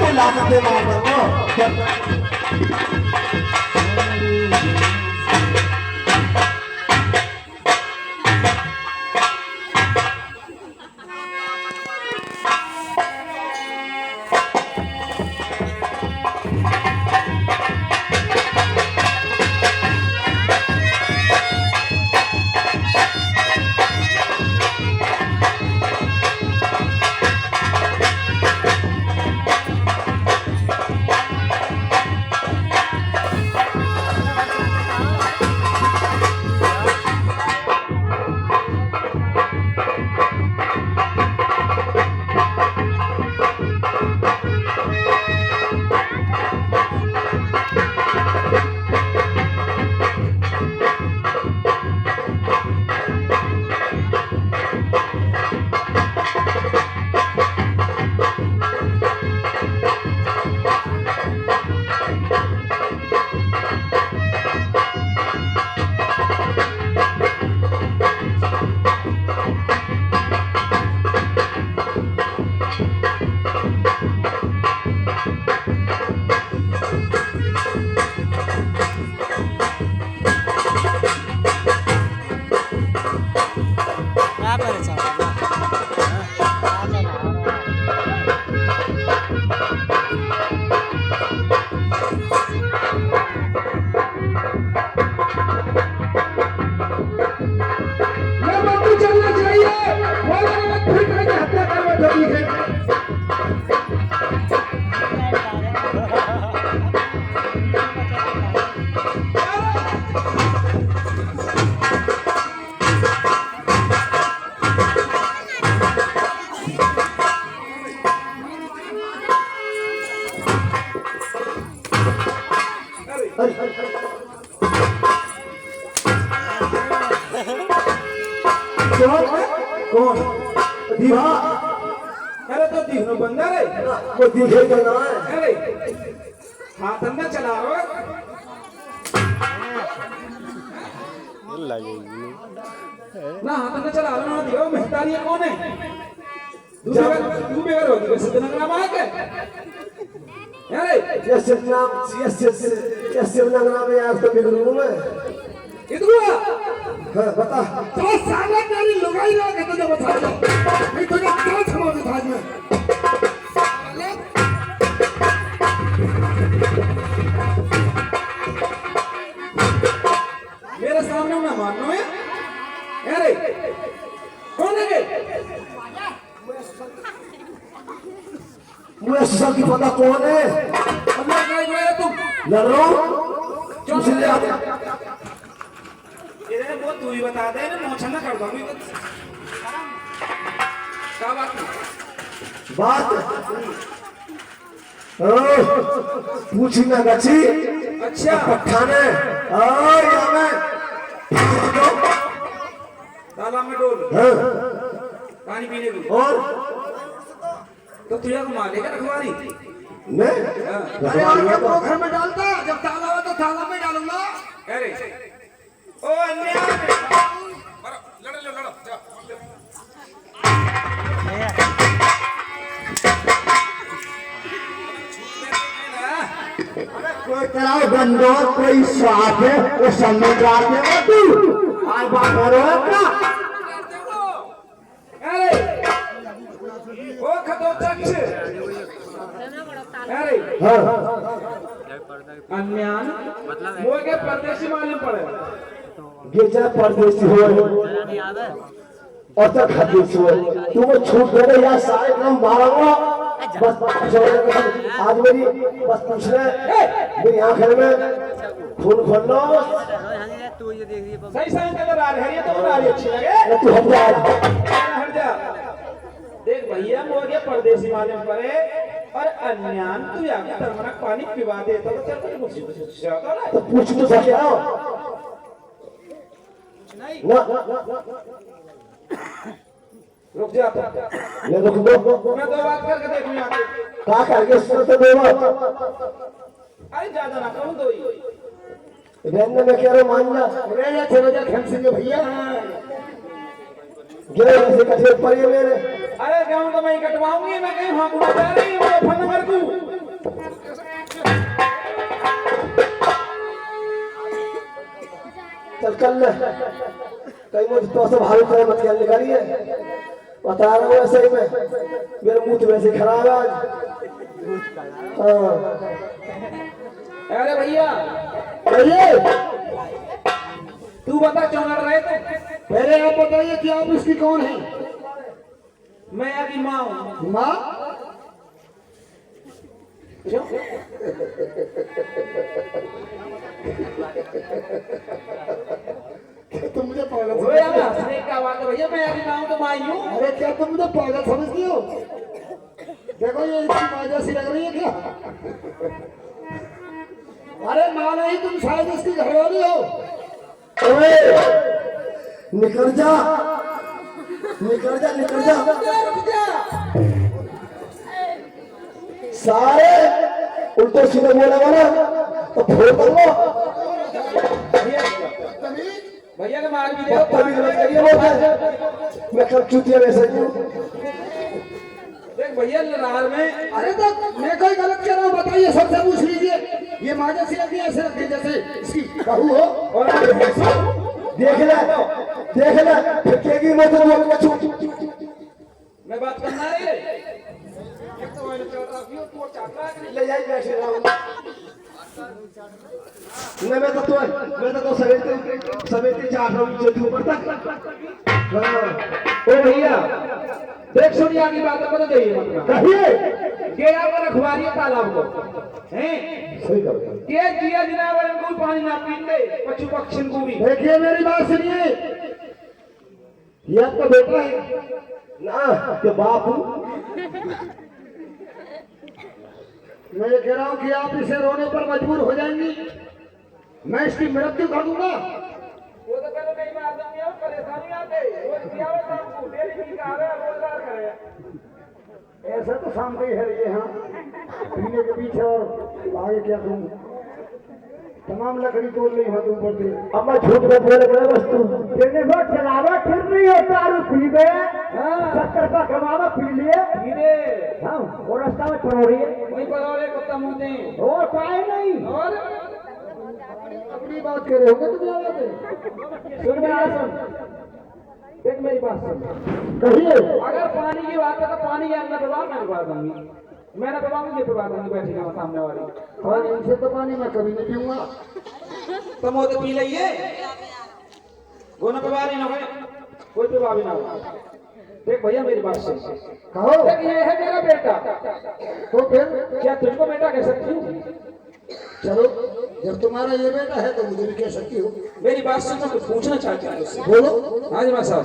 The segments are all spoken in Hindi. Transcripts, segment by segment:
को लाकर दे मार दो। कौन दीवा? अरे तो दीहनो बंदा रे वो दिखे तो ना है। अरे हाथ अंदर चला रो ना हाथ अंदर चला रो ना दियो मेहतारी कौन है? दूसरे का होगी वैसे तो नंगना मार के अरे यस नाम यस नंगना में आज तो बिगड़ू में इधर हाँ बता। तो साला तेरी लुगाई ना कहते जब बता दो नहीं तो क्या थमा दे थाज में मेरे सामने ना मारना है। अरे कौन है? मुझे सब की पता कौन है? अल्लाह का है तुम लड़ो चुसले आते इधर वो तू ही बता दे ना मोछा ना कर दूंगी क्या बात पूछी ना गची अच्छा पठाने और यहाँ में तालाब में डोल हाँ पानी पीने को और तो तुझे को मारेगा रखवारी मैं अरे और क्या पोखर में डालता जब ताला हो तो ताला में डालूंगा। अरे ओ अन्याय लड़ो लड़ो लड़ो कोई तेरा गंदोर कोई साफ है वो समुद्र में तू आज बात करो क्या? अरे ओ खतोचक्ष अरे हाँ अन्यान वो के परदेशी मालूम पड़े गिरजा परदेसी हो और तक हदीस हो तू वो छूट गए यार सारे काम मारूंगा बस आज मेरी बस पूछ रहे मेरी आंखें में खून खोल लो सही सही नजर आ रही है तो बना रही अच्छी लगे तू हट जा देख भैया मोगे परदेसी मालूम पड़े और अन्यान तू आगे तरमना पानी पिवा दे तो चल कुछ तो पूछ तो सके आओ ना रुक जा ये रुक दो मैं दो बात करके देखूं आगे का करके सुनो तो दो बात अरे ज्यादा ना कहूं दो ही रहने में कह रहे मान जा अरे ये चलो जा खेल सिंह भैया गिरे से कठे पर ये मेरे अरे गाँव तो मैं कटवाऊंगी मैं कहीं हाँ जा रही हूँ फोन नंबर तू कल कहीं मुझे तो सब हाल तरह मत कर निकाली है, बता रहा हूँ ऐसे ही में मेरा मुंह तो वैसे खराब है आज। हाँ अरे भैया कहिए, तू बता क्यों लड़ रहे थे? पहले आप बताइए कि आप इसकी कौन है? मैं आपकी माँ हूँ। माँ? क्यों? तुम मुझे पागल ओए अब हंसने का बात है भैया, मैं आपकी माँ हूँ तो माँ ही हूँ। अरे क्या तुम मुझे पागल समझती हो? देखो ये इसकी माँ जैसी लग रही है क्या? अरे माँ नहीं, तुम शायद इसकी घरवाली हो। ओए निकल जा निकल जा निकल जा, रुक जा। सारे उल्टे सीधे बोलेगा ना तो फोड़ दूंगा। भैया के मार भी दे। बदतमीज मत करिए, वो मैं कल चुतिया वैसे ही हूँ। देख भैया लड़ार में अरे तो मैं कोई गलत कह रहा हूँ, बताइए, सबसे पूछ लीजिए। ये माँ जैसी लगती है, ऐसे लगती है जैसे इसकी बहू हो। और देख ले फिर केगी मत बोल के चुप। मैं बात करना है ले जाइए बैठे रहो। मैं तो सवेरे चाह रहा हूँ जल्दी ऊपर तक। हाँ ओ भैया देख सुनिया की बात को तो जाइए मतलब कहिए, ये आप रखवारी तालाब को हैं सही कर रहे हैं। ये जिया जनावर को पानी ना पीते, पशु पक्षी को भी। देखिए मेरी बात सुनिए, ये आपका बेटा है ना के बाप हूँ। मैं ये कह रहा हूँ कि आप इसे रोने पर मजबूर हो जाएंगी, मैं इसकी मृत्यु कर दूंगा। वो तो कल कई बार आदमी और परेशानी आते वो दिया हुआ सब को डेली की का है रोजगार करे। ऐसा तो सामने ही है ये, हाँ पीने के पीछे और आगे क्या दूं, तमाम लकड़ी तोड़ ली हाथ ऊपर से। अब मैं झूठ मत बोले बड़े वस्तु तेरे को चलावा फिर नहीं होता, और पी गए 70 का कमावा पी लिए। धीरे हाँ वो रास्ता में पड़ो रही है, वही परोरे कुत्ता मुंहते और पाए नहीं। और अपनी बात कर रहे हो तुम याद है? सुन मेरा सुन, देख मेरी बात सुन। कहिए। अगर पानी की बात है तो पानी यार न पिला, मैं पिला दूंगी, मैं न पिलाऊंगी, ये पिला दूंगी बैठेगा सामने वाली। और इनसे तो पानी मैं कभी नहीं पीऊंगा। तुम वो तो पी लिये वो न पिला नहीं, ना कोई पिला भी ना हो। देख भैया मेरी बात सुन, कहो। देख ये है मेरा बेटा, तो फिर क्या तुझको बेटा कह सकती हूँ? चलो, जब तुम्हारा ये बेटा है तो मुझे भी कह सकती हो। मेरी बात सुन, मैं कुछ पूछना चाहती हूँ तुझसे। बोलो। हाँ जी मैं साहब।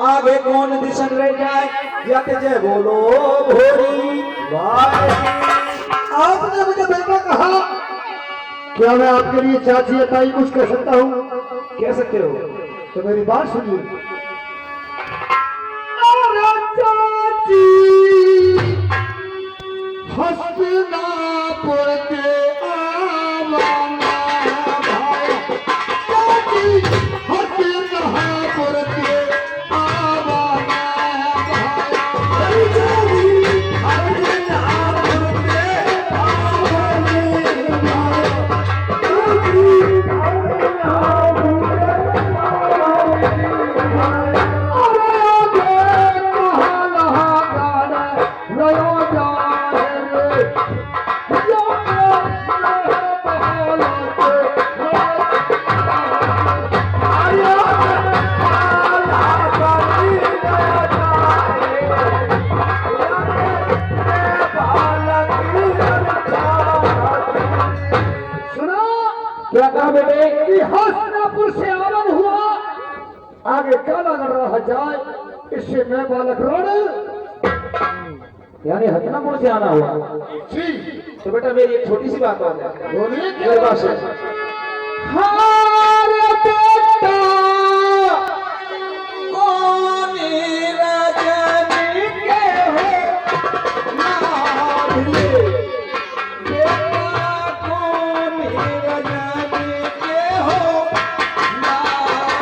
आगे कौन दिशन रह जाए, या जय बोलो भोरी भाई। आपने मुझे बेटा कहा, क्या मैं आपके लिए चाची या ताई कुछ कर सकता हूँ? कह सकते हो। तो मेरी बात सुनिए। हस्तिनापुर के आवाना भाई, हस्तिनापुर के आवाना भाई, हस्तिनापुर के क्या कहा बेटे? कि हस्तिनापुर से आरंभ हुआ, आगे काला लड़ रहा जाए, इससे मैं बालक रण। यानी हस्तिनापुर से आना हुआ। जी तो बेटा मेरी एक छोटी सी बात और है। बोलिए। मेरे पास है। हारे बेटा कौन रजनी के हो नाभि, बेटा कौन रजनी के हो नाभि।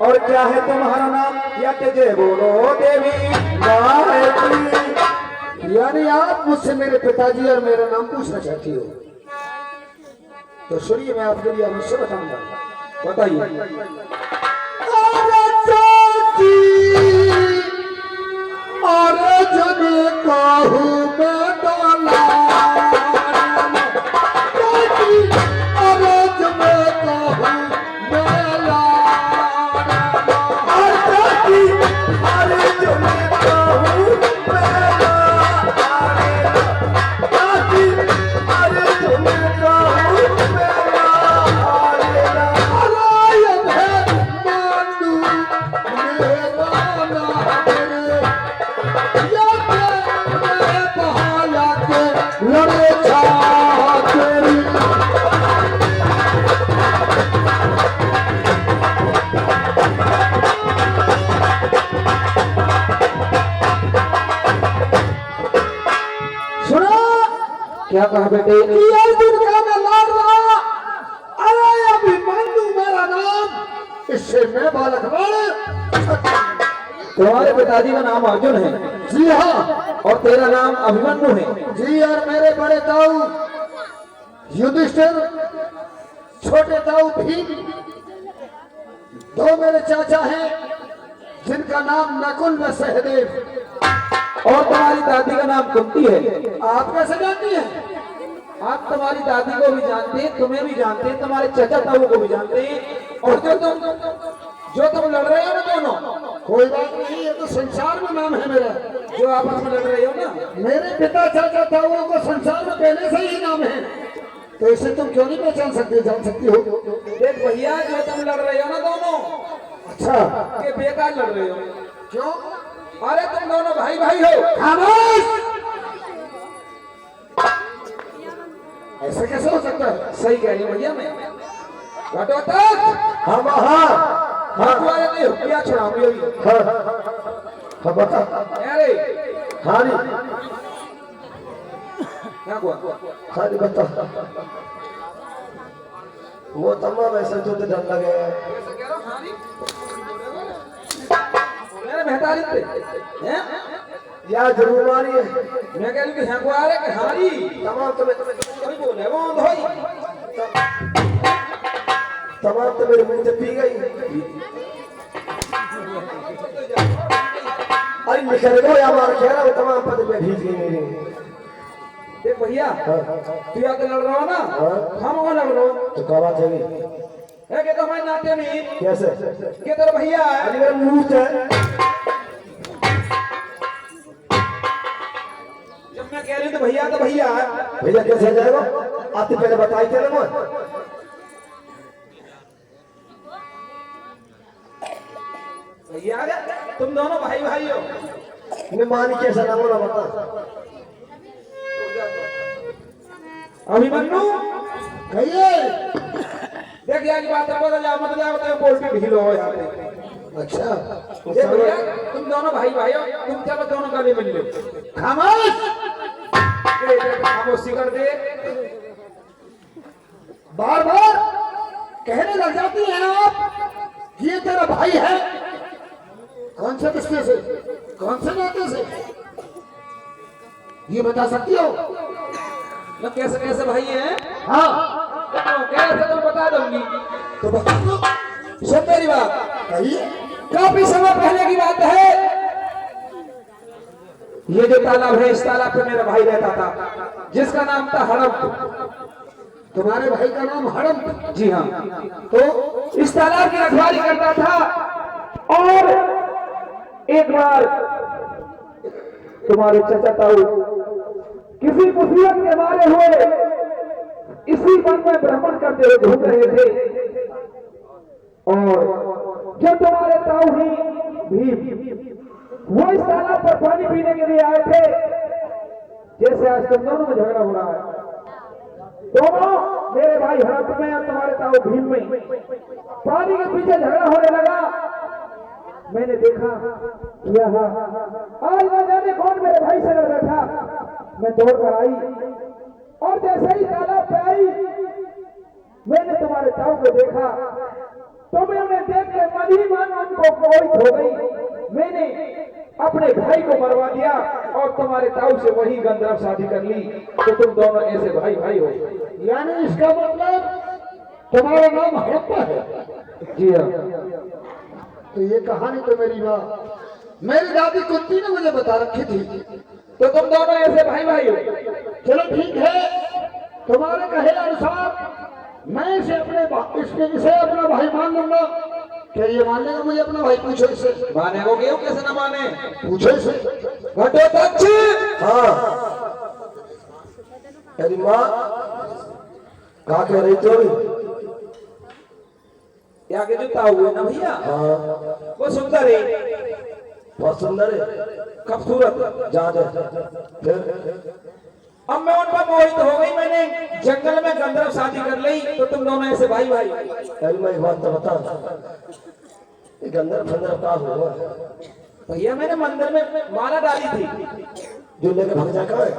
और क्या है तुम्हारा नाम? या जय बोलो देवी गायत्री। यानी आप मुझसे मेरे पिताजी और मेरा नाम पूछना चाहती हो, तो सुनिए, मैं आपके लिए अवश्य बताऊंगा। बताइए। और जन कहूँ मैं डाला, और जन कहूँ मैं लाला, और जन कहूँ मैं क्या कहा बेटे? अर्जुन का मैं लाड रहा, अरे अभिमन्यु मेरा नाम, इससे मैं बालक रण। तुम्हारे पिताजी का नाम अर्जुन है? जी हाँ। और तेरा नाम अभिमन्यु है? जी। और मेरे बड़े ताऊ युधिष्ठिर, छोटे ताऊ भीम, दो मेरे चाचा हैं जिनका नाम नकुल व सहदेव। और तुम्हारी दादी का नाम कुंती है। आप कैसे जानती हैं? आप तुम्हारी दादी को भी जानते हैं, तुम्हें भी जानते हैं, तुम्हारे चाचा ताऊ को भी जानते हैं। और जो तुम लड़ रहे हो ना दोनों, कोई बात नहीं, ये तो संसार में नाम है मेरा। जो आपस में लड़ रहे हो ना, मेरे पिता चाचा ताऊओं को संसार में पहले से ही नाम है, तो इसे तुम क्यों नहीं पहचान सकते? जान सकती हो। देख भैया, जो तुम लड़ रहे हो ना दोनों, अच्छा, ये बेकार लड़ रहे हो। क्यों? अरे तुम दोनों भाई भाई हो। खामोश! ऐसा कैसे हो सकता है? सही कह रही हूँ भैया मैं। घटो तक हम हाँ तुम्हारे नहीं हुक्किया छुड़ाऊंगी अभी। हाँ बता। अरे हाँ क्या हुआ? खाली बता वो तमाम ऐसे जो डर लगे मेरे मेहतारी थे हैं? या जरूर मारी है मैं कह रही कि हैं को आ रहे कि हारी तमाम तुम्हें कोई बोले वो धोई तमाम तो मेरे मुंह से पी गई अरे निकल गो या मार कह रहा हूँ तमाम पद में भीज गई मेरी देख भैया तू या तो लड़ रहा हो ना हम वो लड़ रहा हो तो क्या बात है है कि तो हमारे नाते में कैसे कि तेरा भैया है अरे मेरा मुंह से जब मैं कह रही हूँ तो भैया है भैया कैसे जाएगा आते पहले बताई थे ना मैं भैया आ गया तुम दोनों भाई भाई हो मैं मानी कैसा नाम ना बता अभिमन्यु कहिए। देख यार की बात है बदल जाओ मत जाओ तो बोल पे ढीलो हो यहाँ पे अच्छा देख भैया तुम दोनों भाई भाई हो तुम चलो दोनों गले मिल लो खामोश। खामोशी कर दे बार बार कहने लग जाती हैं आप ये तेरा भाई है। कौन से रिश्ते से कौन से नाते से ये बता सकती हो? मैं कैसे कैसे भाई है हाँ कैसे तुम बता दूंगी तो बता दो। सुन मेरी बात कहिए। काफी समय पहले की बात है ये जो तालाब है इस तालाब पे मेरा भाई रहता था जिसका नाम था हड़प तुम्हारे भाई का नाम हड़म। जी हाँ तो इस तालाब की रखवाली करता था और एक बार तुम्हारे चचा ताऊ किसी मुसीबत के मारे हुए इसी वन में भ्रमण करते हुए घूम रहे थे और जब तुम्हारे ताऊ ही भीम वो इस तालाब पर पानी पीने के लिए आए थे जैसे आज तुम दोनों में झगड़ा हो रहा है दोनों मेरे भाई हड़प में और तुम्हारे ताऊ भीम में पानी के पीछे झगड़ा होने लगा। मैंने देखा यहाँ आज न जाने कौन मेरे भाई से लड़ बैठा। मैं दौड़ कर आई और जैसे ही तालाब पे आई मैंने तुम्हारे ताऊ को देखा तो मैं उन्हें देख के मन ही मन उनको मोहित हो गई। मैंने अपने भाई को मरवा दिया और तुम्हारे ताऊ से वही गंधर्व शादी कर ली तो तुम दोनों ऐसे भाई भाई हो। यानी इसका मतलब तुम्हारा नाम हड़प्पा है। जी हाँ तो ये कहानी तो मेरी माँ मेरी दादी कुत्ती ने मुझे बता रखी थी। तो तुम दोनों ऐसे भाई भाई हो। चलो ठीक है तुम्हारे कहे अनुसार मैं इसे इसे अपना भाई मान लूंगा। क्या ये मान लेगा मुझे अपना भाई? पूछो इसे। माने को क्यों कैसे ना माने पूछो इसे। घटोत्कच हाँ अरे माँ कहा कह रही थी यहाँ के जो ताऊ है ना भैया हाँ वो सुंदर है बहुत सुंदर है खूबसूरत जा दे फिर अब मैं उन पर मोहित हो गई। मैंने जंगल में गंधर्व शादी कर ली तो तुम दोनों ऐसे भाई भाई। अरे मैं एक बात तो बता ये गंधर्व फंदर्व का हुआ भैया मैंने मंदिर में माला डाली थी जो लेकर भाग जा कहाँ है?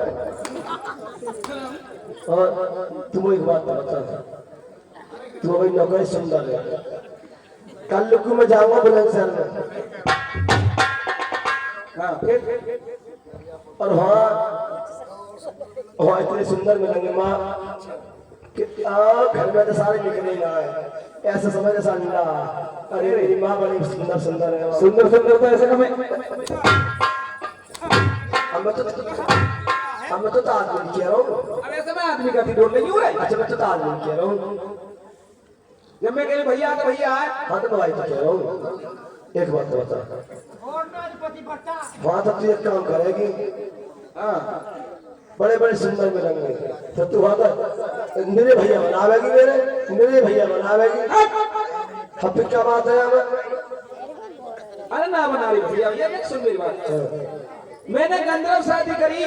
और तुम एक बात तो बता तू अभी नौकरी सुंदर है कल लुकू में जाऊंगा बुलंदशहर में हाँ फिर और वहाँ इतने सुंदर मिलेंगे माँ कि घर में तो सारे निकले ना है ऐसा समझ ऐसा मिला। अरे मेरी माँ बड़ी सुंदर सुंदर है सुंदर सुंदर तो ऐसे हमें मैं तो आदमी कह रहा हूँ। अब ऐसे मैं आदमी का डोल नहीं हो रहा अच्छा मैं तो आदमी कह रहा हूँ। जब मैं कह रही भैया तो भैया आए हाँ तो भाई तो कह रहा हूँ एक बात तो बता वहाँ तो तू एक काम करेगी हाँ बड़े बड़े सुंदर मिलेंगे तो तू वहाँ तो मेरे भैया बनावेगी मेरे भैया बनावेगी। हफ्ते क्या बात है हमें अरे ना बना रही भैया भैया देख सुन मेरी बात। मैंने गंधर्व शादी करी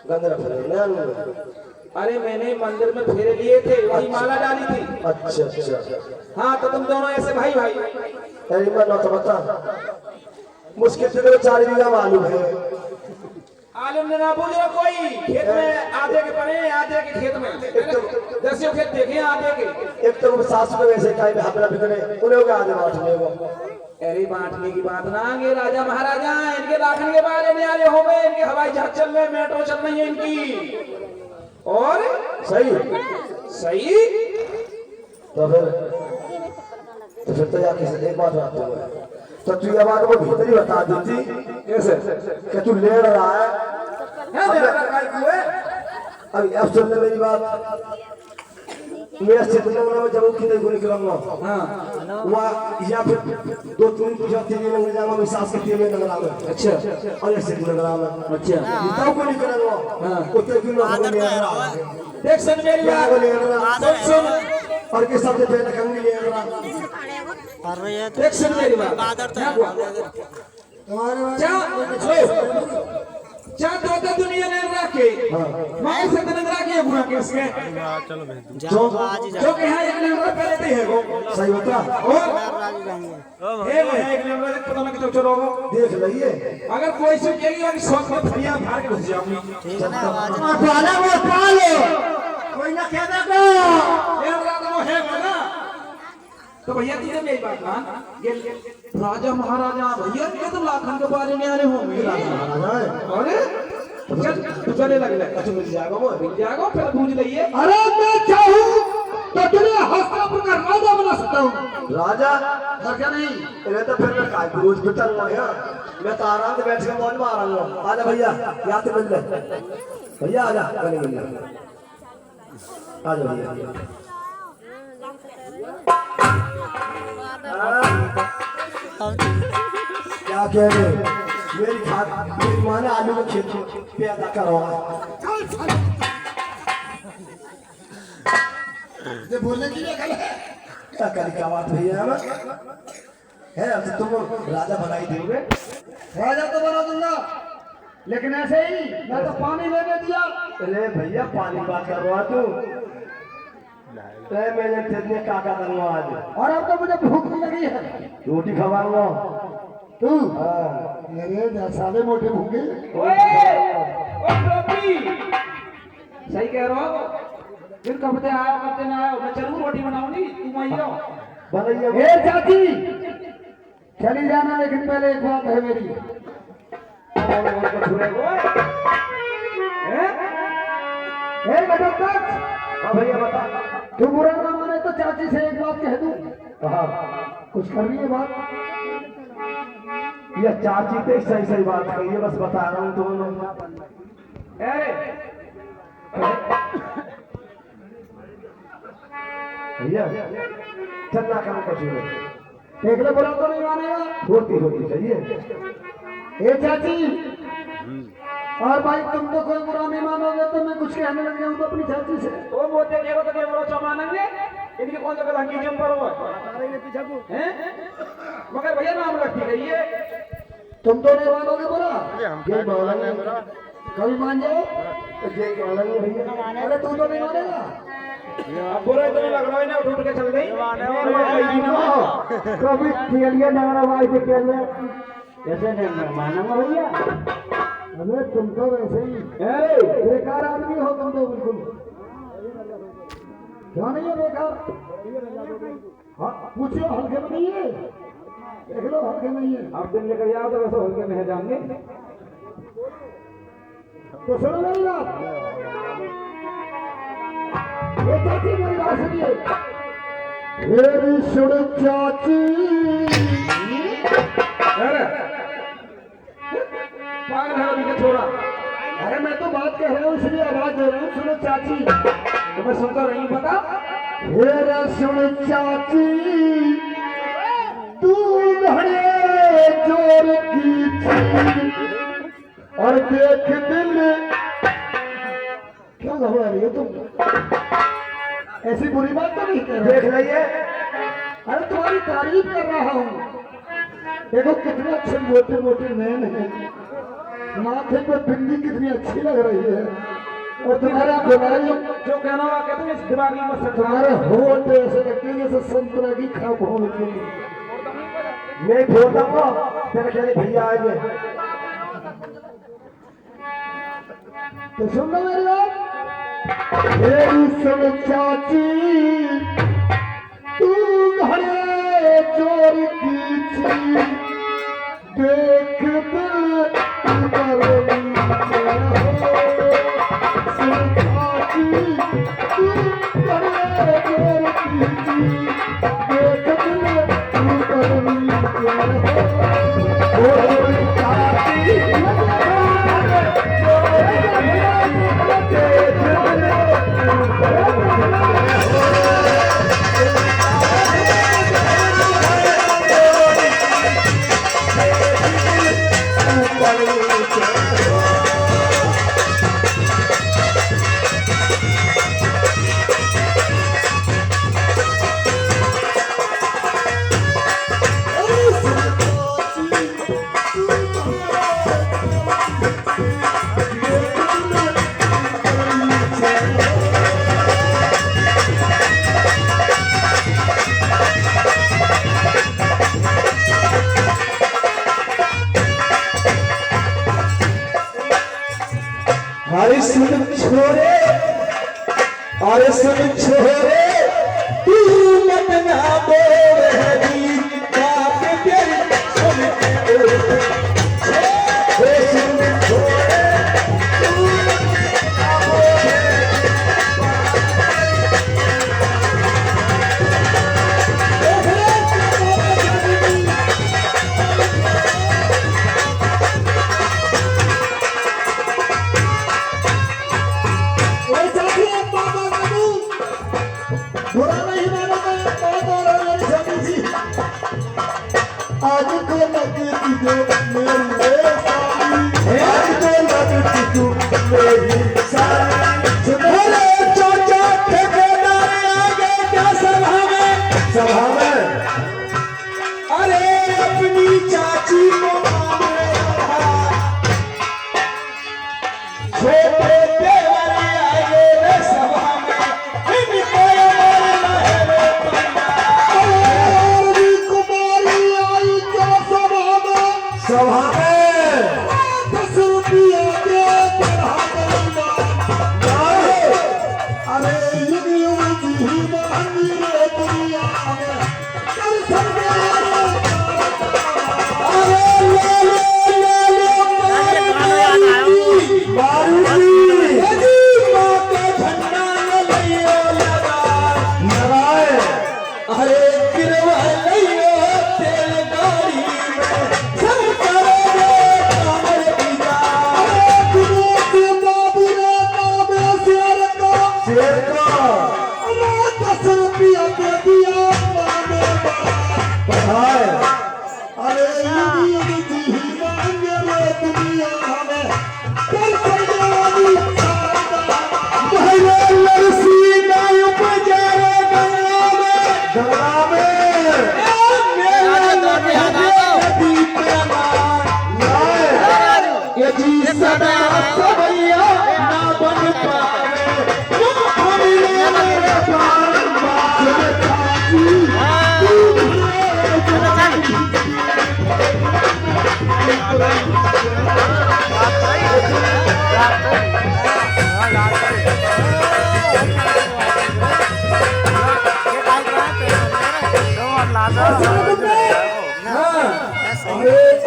गंदरा अरे मैंने मंदिर में फेरे लिए थे वही माला डाली थी। अच्छा अच्छा हाँ तो तुम दोनों ऐसे भाई भाई। अरे मैं तो बता मुश्किल से 4 बीघा मालूम है आलम ने ना पूछ रहा कोई खेत में आधे के पड़े आधे के खेत में दसियों खेत देखे आधे के एक तो सासू के वैसे काई में हमरा बिगड़े उन्हें हो गया आधे बांटने को। अरे बांटने की बात ना आगे राजा महाराजा इनके लाखन के बारे में आने हो गए इनके हवाई जहाज चल रहे मेट्रो चल रही है इनकी और सही तो फिर तो यार किसी एक बात बात है तो तू ये बात को भीतर ही बता देती कैसे कि तू ले रहा है अभी अब सुन ले मेरी बात मैं स्थिति में जब की नहीं गोली करूंगा हाँ वहाँ या फिर 2-3 पूजा तेरे लग जाऊंगा मैं सास के तेरे लग रहा हूँ अच्छा और ऐसे लग रहा हूँ अच्छा तब गोली करूंगा हाँ उतने क्यों ना गोली ले रहा देख सुन मेरी बात गोली ले रहा सुन और किस सबसे पहले कंगी ले रहा देख सुन मेरी बात क्या तो दुनिया ने रखे मैं से दिन रखे बुरा केस के जो कि है एक नंबर पहले तो है वो सही बता और एक नंबर पता ना कि चलो देख लइए अगर कोई से कहेगी कि शौक में फरिया मार के घुस जाऊंगी वाला वो काले कोई ना कह देगा ये रात वो है ना तो भैया तुझे मेरी बात मान ये राजा महाराजा भैया ये तो लाखन के बारे में आने होंगे अरे चले लग ले अच्छा मिल जाएगा फिर पूछ लइए अरे मैं चाहूँ तो तुझे हस्तिनापुर का राजा बना सकता हूँ। राजा क्या नहीं ये तो फिर मैं काय रोज बिटल ना है मैं तो आराम से बैठ के मौज मार रहा हूँ आजा भैया यहाँ से मिल ले भैया आजा गले मिल ले आजा भैया क्या कह रहे मेरी माँ ने आलू का खेत पैदा करवाया बोलने की क्या है क्या क्या बात भैया है अब तो तुम राजा बनाई दोगे राजा तो बना दूंगा लेकिन ऐसे ही मैं तो पानी लेने दिया। अरे भैया पानी बात करवा तू मैंने तेरे काका करूंगा आज और अब तो मुझे भूख लगी है रोटी खवाऊंगा तू मेरे साले मोटे भूखे सही कह रहा हो फिर कब से आया कब से ना आया मैं जरूर रोटी बनाऊंगी तुम आइयो बनाइए ए चाची चली जाना लेकिन पहले एक बात है मेरी भैया बता तू बुरा ना माने तो चाची से एक बात कह दूं हाँ कुछ कर रही है बात ये चाची पे सही सही बात कही बस बता रहा हूँ दोनों भैया चलना काम कुछ नहीं देख ले बुरा तो नहीं मानेगा होती होती चाहिए ए चाची और भाई तुम तो कोई बुरा नहीं मानोगे तो मैं कुछ कहने लग जाऊँ तो अपनी चाची से वो बोलते के तो के बड़ो मानेंगे इनके कौन सा गलंगी जम पर हो हैं मगर भैया नाम रखी गई है तुम तो नहीं मानोगे बुरा ये मानेंगे कभी मान जाओ ये मानेंगे भैया अरे तू तो नहीं मानेगा अब बुरा तो लग रहा है ना उठ के चल गई कभी खेलिए नगरा भाई से खेलिए ऐसे नहीं मानूंगा भैया अरे तुम तो वैसे ही बेकार आदमी हो तुम तो बिल्कुल क्या नहीं है बेकार हाँ पूछो हल्के में नहीं है देख लो हल्के नहीं है आप दिन लेकर जाओ तो वैसे हल्के में जाएंगे तो सुनो मेरी बात ये चाची मेरी बात सुनिए मेरी सुन चाची पागल है अभी छोड़ा अरे मैं तो बात कह रहा हूँ इसलिए आवाज दे रहा हूँ सुनो चाची तो मैं सुनता रही बता मेरा सुन चाची तू घड़े जोर की थी और देख दिल क्या घबरा रही हो तुम ऐसी बुरी बात तो नहीं कर रहे देख रही है अरे तुम्हारी तारीफ कर रहा हूँ देखो कितने अच्छे मोटे मोटे नैन हैं माथे पे बिंदी कितनी अच्छी लग रही है और तुम्हारा गुलाबी जो कहना हुआ कहते हैं इस दिमागी में से तुम्हारे होठ ऐसे लगते हैं जैसे संतरा की खाप हो निकली मैं बोलता हूँ तेरे कहने भैया आएंगे तो सुन लो मेरी बात। मेरी सुन चाची तू घरे चोर की थी, देख दिल मरनी सुन चाची तू घरे चोर की थी, देख दिल मरनी अरे सुन छोरे, अरे सुन छोरे, तू मत ना बोल हरी बात तेरी सुन छोरे, सुन छोरे, तू मत ना बोल आज को लगती जो मेरी साली, आज को लगती तू मेरी साली। बोले चाचा ठेकेदार आ गए क्या सभा में? सभा में अरे अपनी चाची को मांगे छोटे देवर आ गए रे सभा में, इनको मारना है रे पंडा। कुमारी आई क्या सभा में, सभा में 10 रुपया दे चढ़ा देना। अरे युग युग जी मांगी रे दुनिया में, कर सकते अरे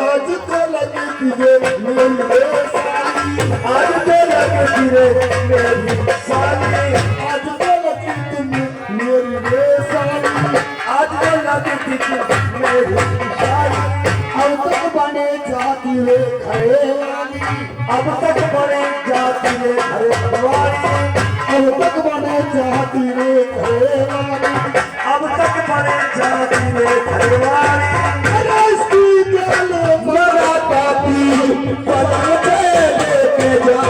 आज तो लगी तुझे मेरी साली, आज तो लगी तुझे मेरी साली, आज तो लगी तुझे मेरी साली, आज तो लगी तुझे मेरी साली। अब तक बने जाती रे खड़े वाली, अब तक बने जाती रे खड़े वाली, अब तक बने जाती रे खड़े वाली, अब तक बने जाती रे खड़े वाली। मरा पापी पलंग पे लेके जा,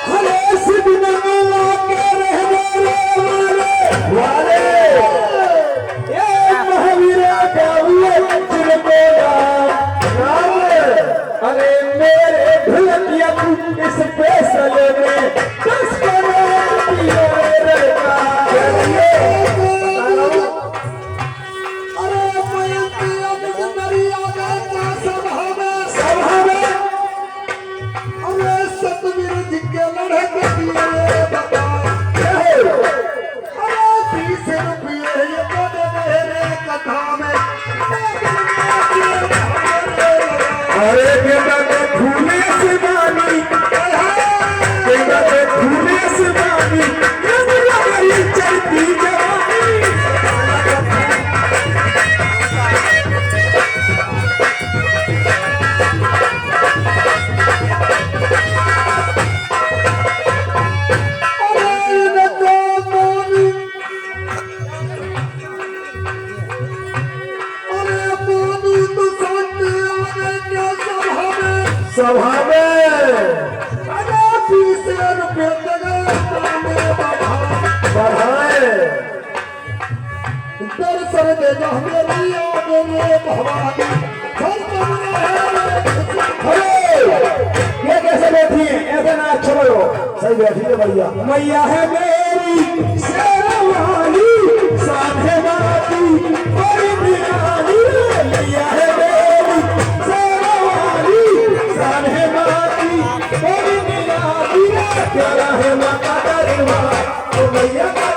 अरे सिद्धना के रहने वाले, ये सभा में 20 रुपये बढ़ाए दर्शन दे जा मेरी मेरे भवानी ये कैसे बैठी है? ऐसे ना छोड़ो, सही बैठी है भैया। मैया है मेरी शेरवाली, साथे बाती बड़ी निराली। मैया है मेरी शेरवाली, साथे बाती बड़ी निराली। प्यारा है माता का दरबार, ओ मैया का